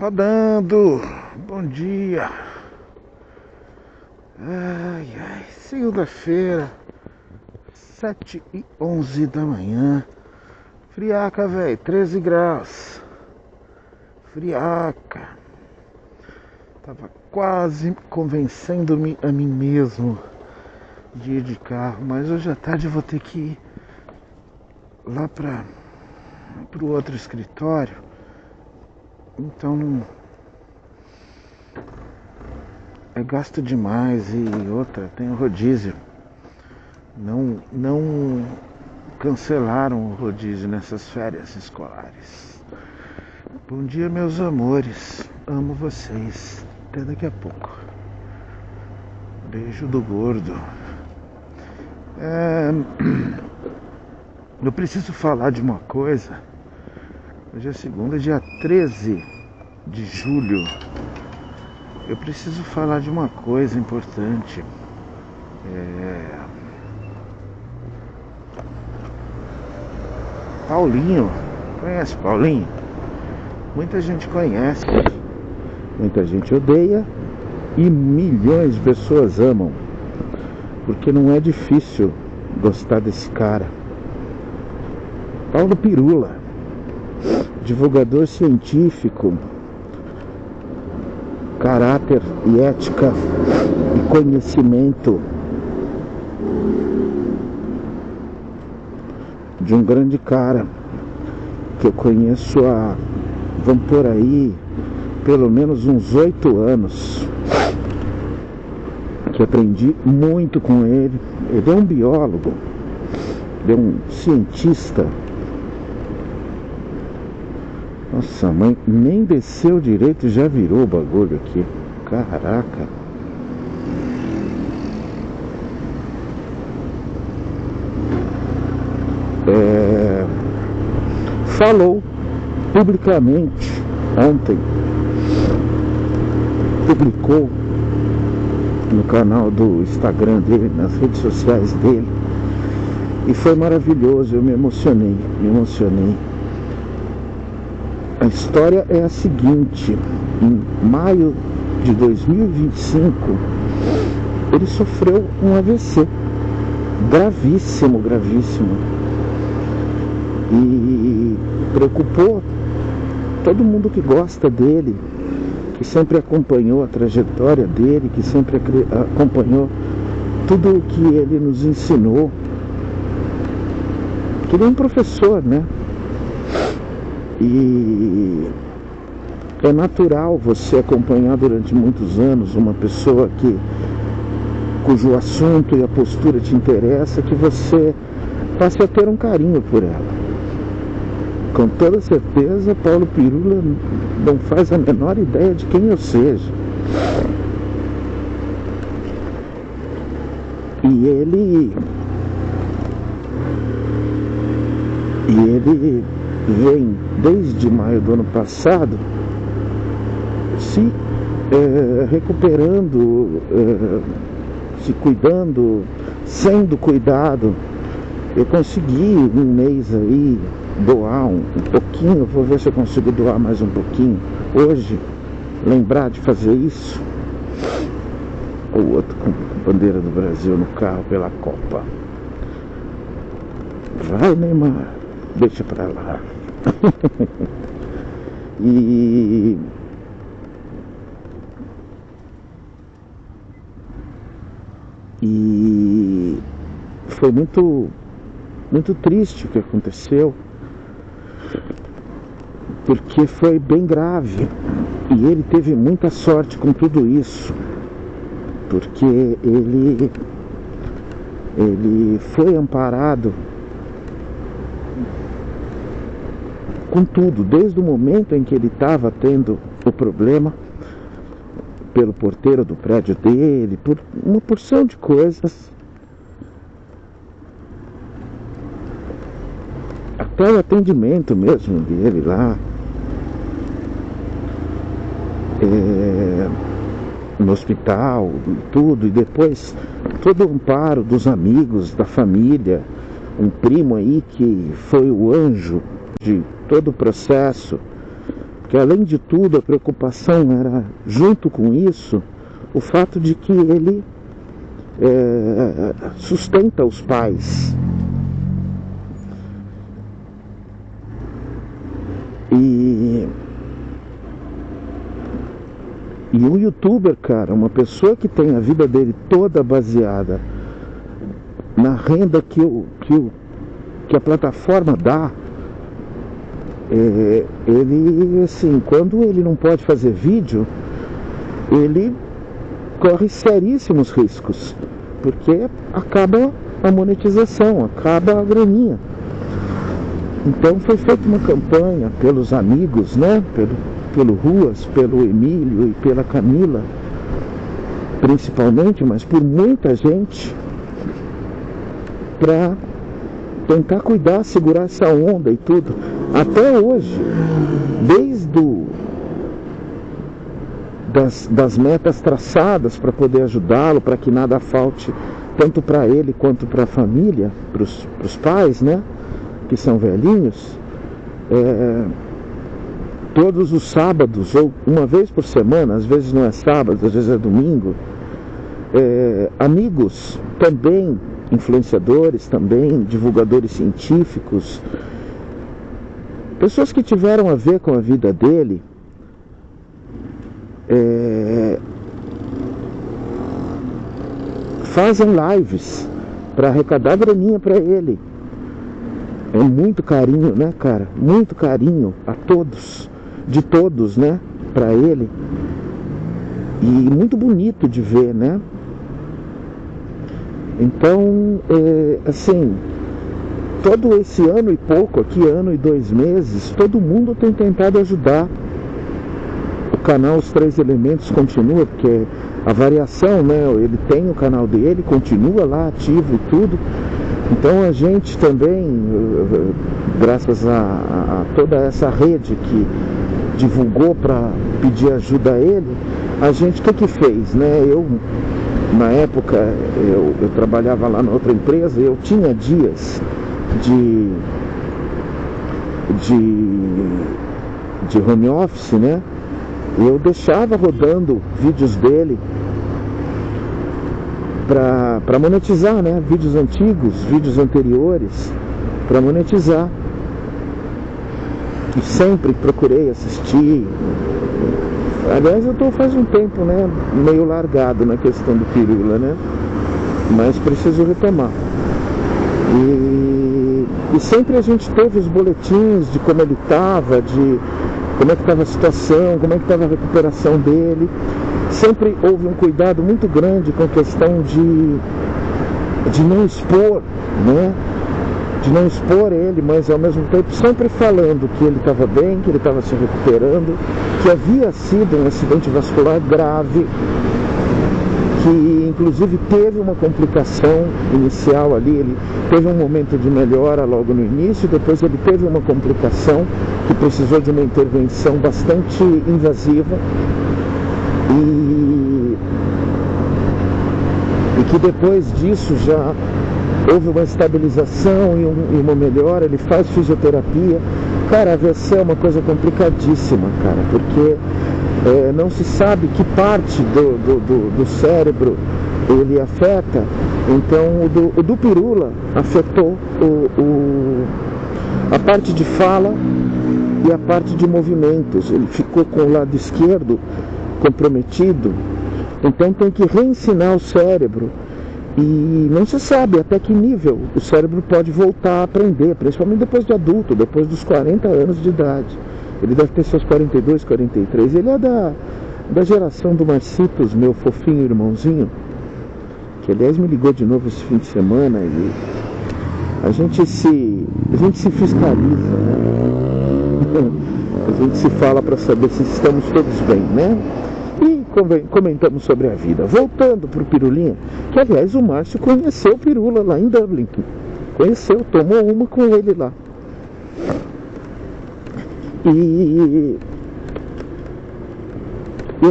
Rodando, bom dia. Ai, segunda-feira, 7h11 da manhã. Friaca, velho, 13 graus. Friaca. Tava quase convencendo-me a mim mesmo de ir de carro, mas hoje à tarde eu vou ter que ir lá pro outro escritório. Então não é gasto demais. E outra, tem o rodízio. Não cancelaram o rodízio nessas férias escolares. Bom dia, meus amores. Amo vocês. Até daqui a pouco. Beijo do gordo. Eu preciso falar de uma coisa. Hoje é segunda, dia 13 de julho. Eu preciso falar de uma coisa importante. Paulinho. Conhece Paulinho? Muita gente conhece. Muita gente odeia. E milhões de pessoas amam. Porque não é difícil gostar desse cara. Paulo Pirula. Divulgador científico, caráter e ética e conhecimento de um grande cara que eu conheço há, vamos por aí, pelo menos uns 8 anos, que aprendi muito com ele. Ele é um biólogo, ele é um cientista. Nossa, mãe, nem desceu direito e já virou o bagulho aqui. Caraca. Falou publicamente ontem. Publicou no canal do Instagram dele, nas redes sociais dele. E foi maravilhoso, eu me emocionei. A história é a seguinte: em maio de 2025, ele sofreu um AVC, gravíssimo, e preocupou todo mundo que gosta dele, que sempre acompanhou a trajetória dele, que sempre acompanhou tudo o que ele nos ensinou, que ele é um professor, né? E é natural você acompanhar durante muitos anos uma pessoa cujo assunto e a postura te interessa, que você passe a ter um carinho por ela. Com toda certeza, Paulo Pirula não faz a menor ideia de quem eu seja. E ele vem desde maio do ano passado se recuperando, se cuidando, sendo cuidado. Eu consegui um mês aí doar um pouquinho. Vou ver se eu consigo doar mais um pouquinho hoje, lembrar de fazer isso. O outro com a bandeira do Brasil no carro pela Copa. Vai, Neymar, deixa pra lá. E foi muito triste o que aconteceu, porque foi bem grave. E ele teve muita sorte com tudo isso, porque ele foi amparado com tudo, desde o momento em que ele estava tendo o problema, pelo porteiro do prédio dele, por uma porção de coisas, até o atendimento mesmo dele lá, no hospital, tudo, e depois todo o amparo dos amigos, da família, um primo aí que foi o anjo de todo o processo, que além de tudo a preocupação era, junto com isso, o fato de que ele sustenta os pais. E um youtuber, cara, uma pessoa que tem a vida dele toda baseada na renda que a plataforma dá, ele, assim, quando ele não pode fazer vídeo, ele corre seríssimos riscos, porque acaba a monetização, acaba a graninha. Então foi feita uma campanha pelos amigos, né? Pelo Ruas, pelo Emílio e pela Camila, principalmente, mas por muita gente, para tentar cuidar, segurar essa onda e tudo. Até hoje, desde das metas traçadas para poder ajudá-lo, para que nada falte, tanto para ele quanto para a família, para os pais, né? Que são velhinhos, todos os sábados, ou uma vez por semana, às vezes não é sábado, às vezes é domingo, amigos também, influenciadores também, divulgadores científicos, pessoas que tiveram a ver com a vida dele, fazem lives para arrecadar graninha para ele. É muito carinho, né, cara? Muito carinho a todos, de todos, né, para ele. E muito bonito de ver, né? Então, assim, todo esse ano e pouco aqui, ano e 2 meses, todo mundo tem tentado ajudar. O canal Os Três Elementos continua, porque a variação, né, ele tem o canal dele, continua lá ativo e tudo. Então a gente também, graças a toda essa rede que divulgou para pedir ajuda a ele, a gente o que fez, né? Eu, na época, eu trabalhava lá na outra empresa, eu tinha dias de home office, né? Eu deixava rodando vídeos dele para monetizar, né? Vídeos antigos, vídeos anteriores, para monetizar. E sempre procurei assistir. Aliás, eu estou faz um tempo, né, meio largado na questão do Pirula, né? Mas preciso retomar. E sempre a gente teve os boletins de como ele estava, de como é que estava a situação, como é que estava a recuperação dele. Sempre houve um cuidado muito grande com a questão de não expor, né? De não expor ele, mas ao mesmo tempo sempre falando que ele estava bem, que ele estava se recuperando, que havia sido um acidente vascular grave, que inclusive teve uma complicação inicial ali, ele teve um momento de melhora logo no início, depois ele teve uma complicação que precisou de uma intervenção bastante invasiva, e que depois disso já houve uma estabilização e uma melhora. Ele faz fisioterapia. Cara, a AVC é uma coisa complicadíssima, cara, porque não se sabe que parte do cérebro ele afeta. Então o do Pirula afetou a parte de fala e a parte de movimentos. Ele ficou com o lado esquerdo comprometido, então tem que reensinar o cérebro. E não se sabe até que nível o cérebro pode voltar a aprender, principalmente depois de adulto, depois dos 40 anos de idade. Ele deve ter seus 42, 43. Ele é da geração do Marcitos, meu fofinho irmãozinho, que aliás me ligou de novo esse fim de semana, e a gente se fiscaliza, né? A gente se fala para saber se estamos todos bem, né? E comentamos sobre a vida. Voltando para o Pirulinha, que aliás o Márcio conheceu o Pirula lá em Dublin. Conheceu, tomou uma com ele lá. E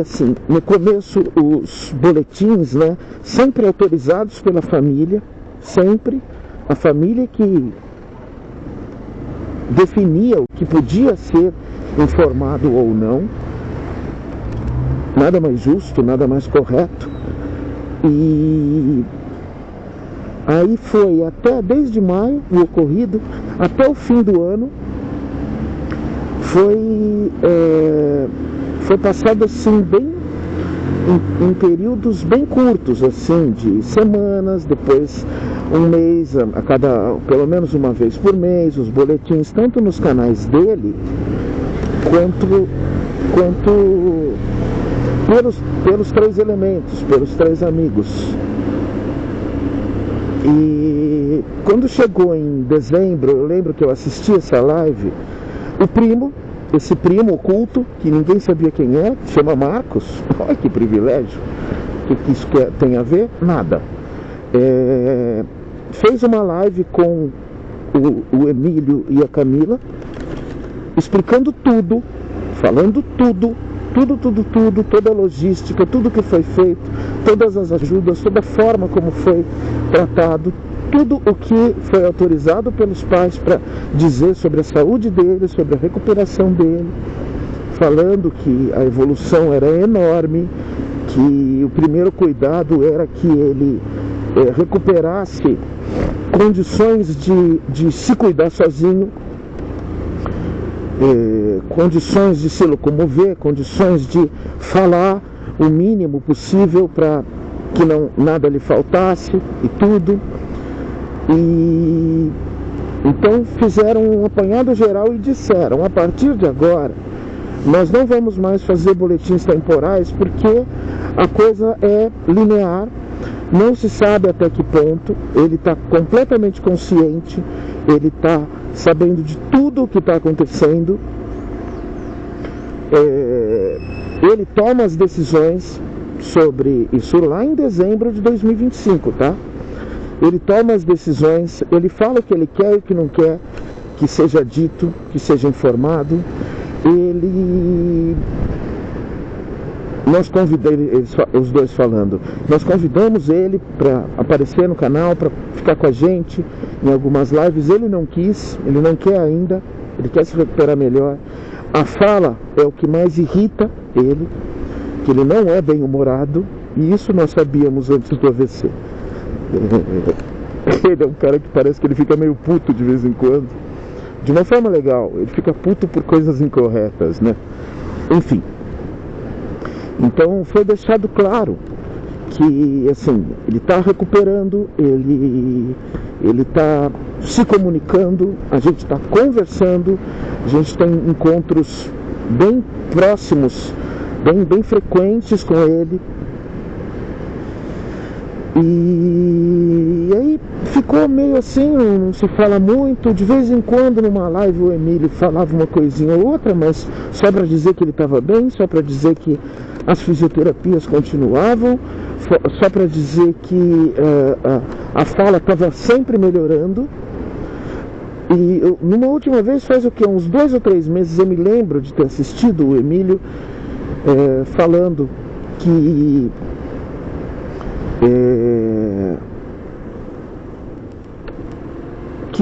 assim, no começo os boletins, né, sempre autorizados pela família, sempre a família que definia o que podia ser informado ou não. Nada mais justo, nada mais correto. E aí foi até desde maio o ocorrido, até o fim do ano, foi passado assim bem em períodos bem curtos, assim, de semanas, depois um mês, pelo menos uma vez por mês, os boletins, tanto nos canais dele, quanto pelos três elementos, pelos três amigos. E quando chegou em dezembro, eu lembro que eu assisti essa live, esse primo oculto, que ninguém sabia quem é, que chama Marcos, olha que privilégio, o que isso tem a ver? Nada. Fez uma live com o Emílio e a Camila, explicando tudo, falando tudo, toda a logística, tudo que foi feito, todas as ajudas, toda a forma como foi tratado, tudo o que foi autorizado pelos pais para dizer sobre a saúde dele, sobre a recuperação dele, falando que a evolução era enorme, que o primeiro cuidado era que ele recuperasse condições de se cuidar sozinho, condições de se locomover, condições de falar o mínimo possível para que nada lhe faltasse e tudo. E então fizeram um apanhado geral e disseram: a partir de agora nós não vamos mais fazer boletins temporais, porque a coisa é linear, não se sabe até que ponto. Ele está completamente consciente, ele está sabendo de tudo o que está acontecendo, ele toma as decisões sobre isso lá em dezembro de 2025, tá? Ele toma as decisões, ele fala o que ele quer e o que não quer que seja dito, que seja informado. Nós convidamos, os dois falando, nós convidamos ele para aparecer no canal, para ficar com a gente em algumas lives. Ele não quis, ele não quer ainda, ele quer se recuperar melhor. A fala é o que mais irrita ele, que ele não é bem-humorado, e isso nós sabíamos antes do AVC. Ele é um cara que parece que ele fica meio puto de vez em quando, de uma forma legal. Ele fica puto por coisas incorretas, né? Enfim, então foi deixado claro que, assim, ele está recuperando, ele está se comunicando, a gente está conversando, a gente tem encontros bem próximos, bem frequentes com ele. E aí ficou meio assim, não se fala muito. De vez em quando numa live o Emílio falava uma coisinha ou outra, mas só para dizer que ele estava bem, só para dizer que as fisioterapias continuavam, só para dizer que a fala estava sempre melhorando. E numa última vez, faz o que? Uns 2 ou 3 meses, eu me lembro de ter assistido o Emílio falando que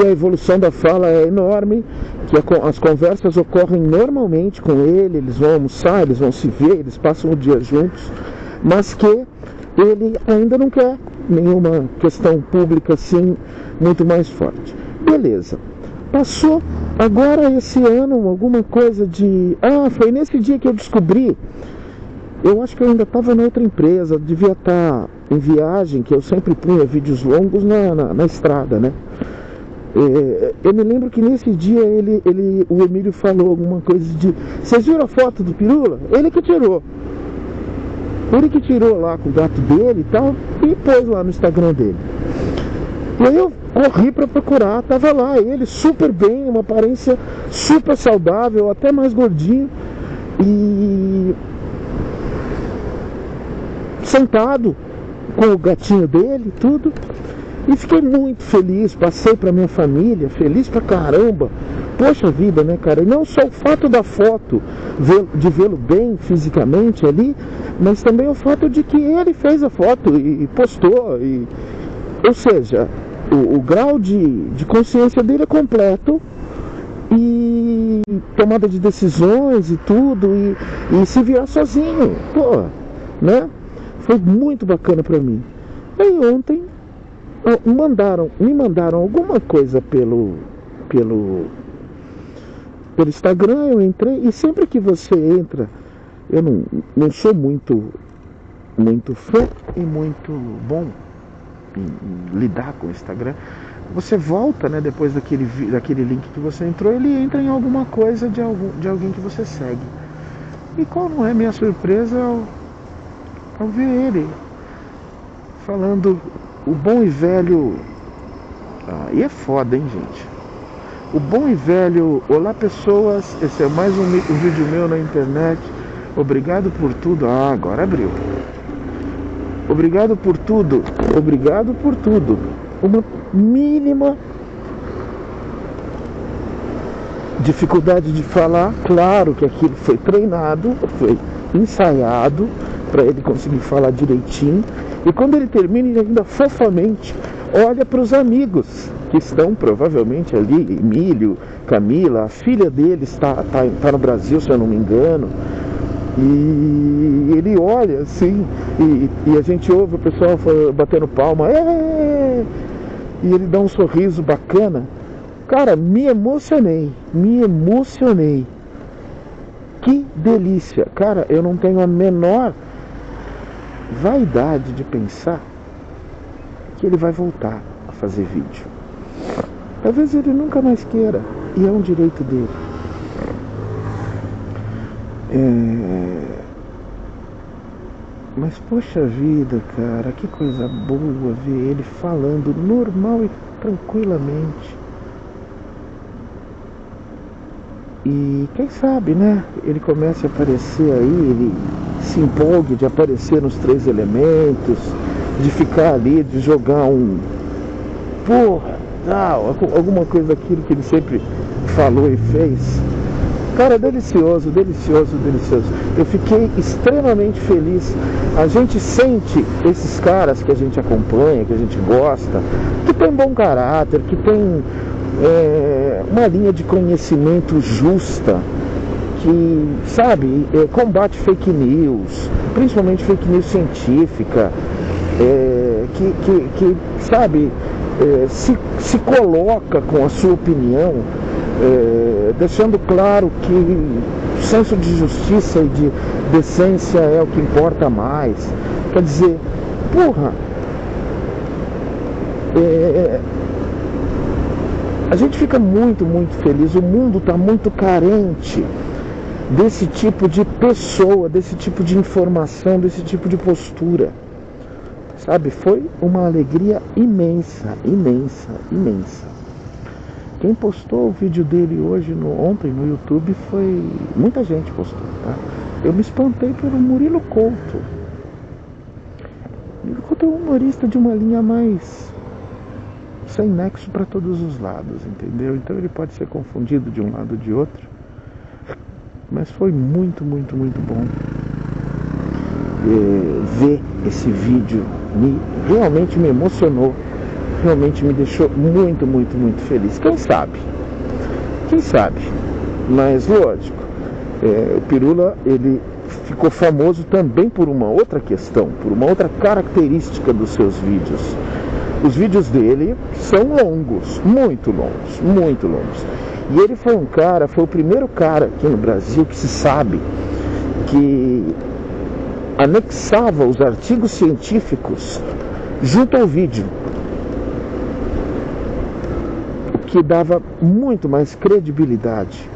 a evolução da fala é enorme, que as conversas ocorrem normalmente com ele, eles vão almoçar, eles vão se ver, eles passam o dia juntos, mas que ele ainda não quer nenhuma questão pública assim muito mais forte. Beleza, passou agora esse ano alguma coisa de... foi nesse dia que eu descobri. Eu acho que eu ainda estava na outra empresa, devia estar em viagem, que eu sempre punha vídeos longos na estrada, né? Eu me lembro que nesse dia o Emílio falou alguma coisa de... Vocês viram a foto do Pirula? Ele que tirou lá com o gato dele e tal, e pôs lá no Instagram dele. E aí eu corri para procurar, tava lá ele super bem, uma aparência super saudável, até mais gordinho, e sentado com o gatinho dele e tudo. E fiquei muito feliz, passei para minha família, feliz pra caramba. Poxa vida, né, cara? E não só o fato da foto, de vê-lo bem fisicamente ali, mas também o fato de que ele fez a foto e postou. Ou seja, o grau de consciência dele é completo. e tomada de decisões e tudo, e se virar sozinho, pô, né? Foi muito bacana pra mim. Aí ontem me mandaram alguma coisa pelo Instagram, eu entrei, e sempre que você entra, eu não sou muito fã e muito bom em lidar com o Instagram. Você volta, né, depois daquele link que você entrou, ele entra em alguma coisa de alguém que você segue. E qual não é minha surpresa ao ver ele falando o bom e velho... e é foda, hein, gente? O bom e velho: olá pessoas, esse é mais um vídeo meu na internet. Obrigado por tudo. Agora abriu. Obrigado por tudo. Obrigado por tudo. Uma mínima dificuldade de falar. Claro que aquilo foi treinado, foi ensaiado para ele conseguir falar direitinho. E quando ele termina, ele ainda fofamente olha para os amigos que estão provavelmente ali, Emílio, Camila, a filha dele está no Brasil, se eu não me engano. E ele olha assim, e a gente ouve o pessoal batendo palma, e ele dá um sorriso bacana. Cara, me emocionei. Que delícia. Cara, eu não tenho a menor vaidade de pensar que ele vai voltar a fazer vídeo. Talvez ele nunca mais queira, e é um direito dele. Mas poxa vida, cara, que coisa boa ver ele falando normal e tranquilamente. E quem sabe, né, ele comece a aparecer aí, ele se empolgue de aparecer nos 3 elementos, de ficar ali, de jogar alguma coisa daquilo que ele sempre falou e fez. Cara, delicioso. Eu fiquei extremamente feliz. A gente sente esses caras que a gente acompanha, que a gente gosta, que tem bom caráter, que tem uma linha de conhecimento justa, que, sabe, combate fake news, principalmente fake news científica, que sabe, se coloca com a sua opinião, deixando claro que o senso de justiça e de decência é o que importa mais. Quer dizer, porra, a gente fica muito feliz. O mundo está muito carente desse tipo de pessoa, desse tipo de informação, desse tipo de postura. Sabe, foi uma alegria imensa. Quem postou o vídeo dele ontem no YouTube foi... muita gente postou, tá? Eu me espantei pelo Murilo Couto. Murilo Couto é um humorista de uma linha mais sem nexo para todos os lados, entendeu? Então ele pode ser confundido de um lado ou de outro. Mas foi muito bom ver esse vídeo. Realmente me emocionou. Realmente me deixou muito feliz. Quem sabe? Mas lógico, o Pirula, ele ficou famoso também por uma outra questão, por uma outra característica dos seus vídeos. Os vídeos dele são longos, muito longos. E ele foi o primeiro cara aqui no Brasil que se sabe que anexava os artigos científicos junto ao vídeo, o que dava muito mais credibilidade.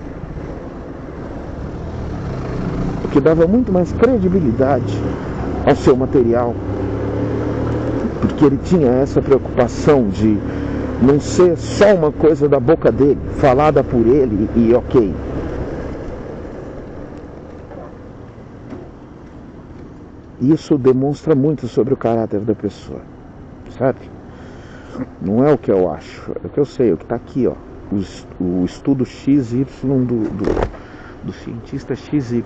Ao seu material, porque ele tinha essa preocupação de não ser só uma coisa da boca dele, falada por ele e ok. Isso demonstra muito sobre o caráter da pessoa, sabe? Não é o que eu acho, é o que eu sei, é o que está aqui, ó. O estudo XY do cientista XY.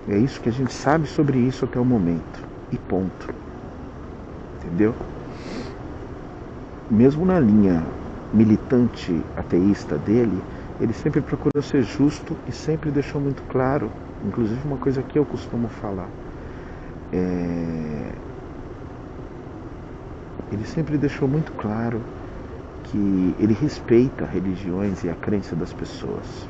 É isso que a gente sabe sobre isso até o momento. E ponto. Entendeu? Mesmo na linha militante ateísta dele, ele sempre procurou ser justo e sempre deixou muito claro, inclusive uma coisa que eu costumo falar, ele sempre deixou muito claro que ele respeita religiões e a crença das pessoas.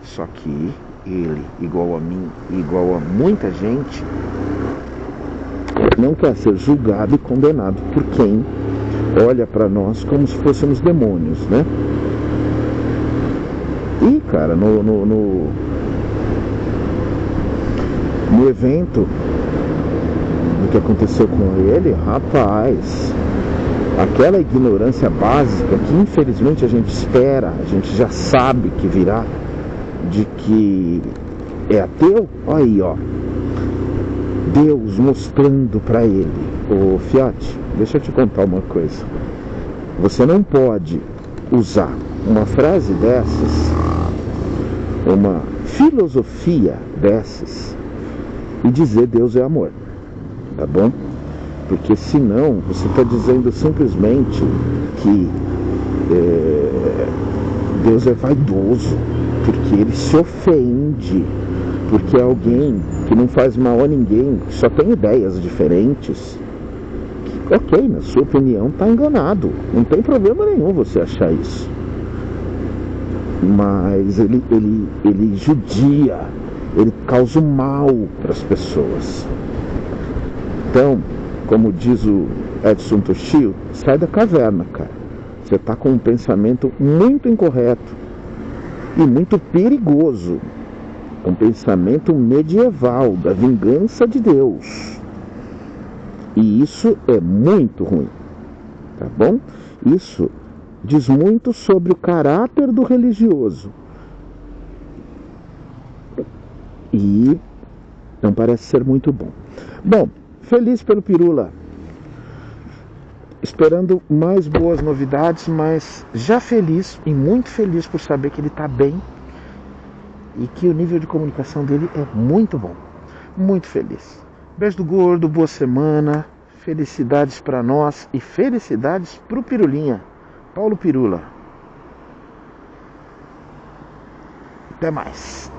Só que ele, igual a mim, igual a muita gente, não quer ser julgado e condenado por quem olha para nós como se fôssemos demônios, né? E, cara, no evento do que aconteceu com ele, rapaz, aquela ignorância básica que infelizmente a gente espera, a gente já sabe que virá, de que é ateu, olha aí, ó, Deus mostrando para ele: ô Fiote, deixa eu te contar uma coisa, você não pode usar uma frase dessas, uma filosofia dessas, e dizer Deus é amor, tá bom? Porque senão você está dizendo simplesmente que Deus é vaidoso, porque ele se ofende, porque é alguém que não faz mal a ninguém, que só tem ideias diferentes. Ok, na sua opinião está enganado, não tem problema nenhum você achar isso. Mas ele judia, ele causa o mal para as pessoas. Então, como diz o Edson Toshio, sai da caverna, cara. Você está com um pensamento muito incorreto e muito perigoso. Um pensamento medieval da vingança de Deus. E isso é muito ruim, tá bom? Isso diz muito sobre o caráter do religioso. E não parece ser muito bom. Bom, feliz pelo Pirula. Esperando mais boas novidades, mas já feliz e muito feliz por saber que ele está bem e que o nível de comunicação dele é muito bom. Muito feliz. Beijo do gordo, boa semana, felicidades para nós e felicidades para o Pirulinha, Paulo Pirula. Até mais.